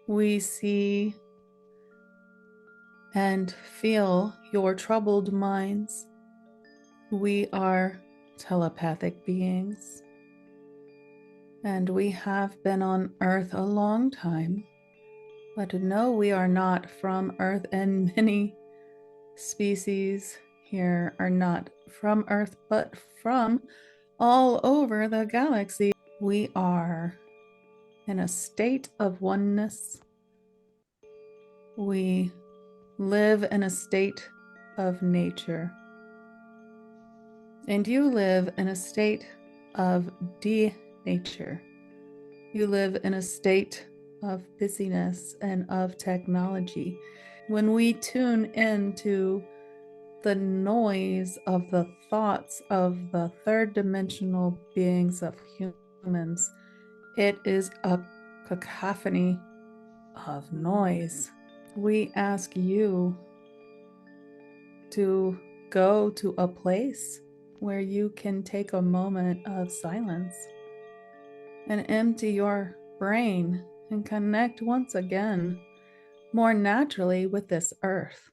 We see and feel your troubled minds. We are telepathic beings, and we have been on Earth a long time. But no, we are not from Earth, and many species here are not from Earth, but from all over the galaxy. We are in a state of oneness. We live in a state of nature. And you live in a state of denature. You live in a state of busyness and of technology. When we tune into the noise of the thoughts of the third dimensional beings of humans, it is a cacophony of noise. We ask you to go to a place where you can take a moment of silence and empty your brain and connect once again more naturally with this earth.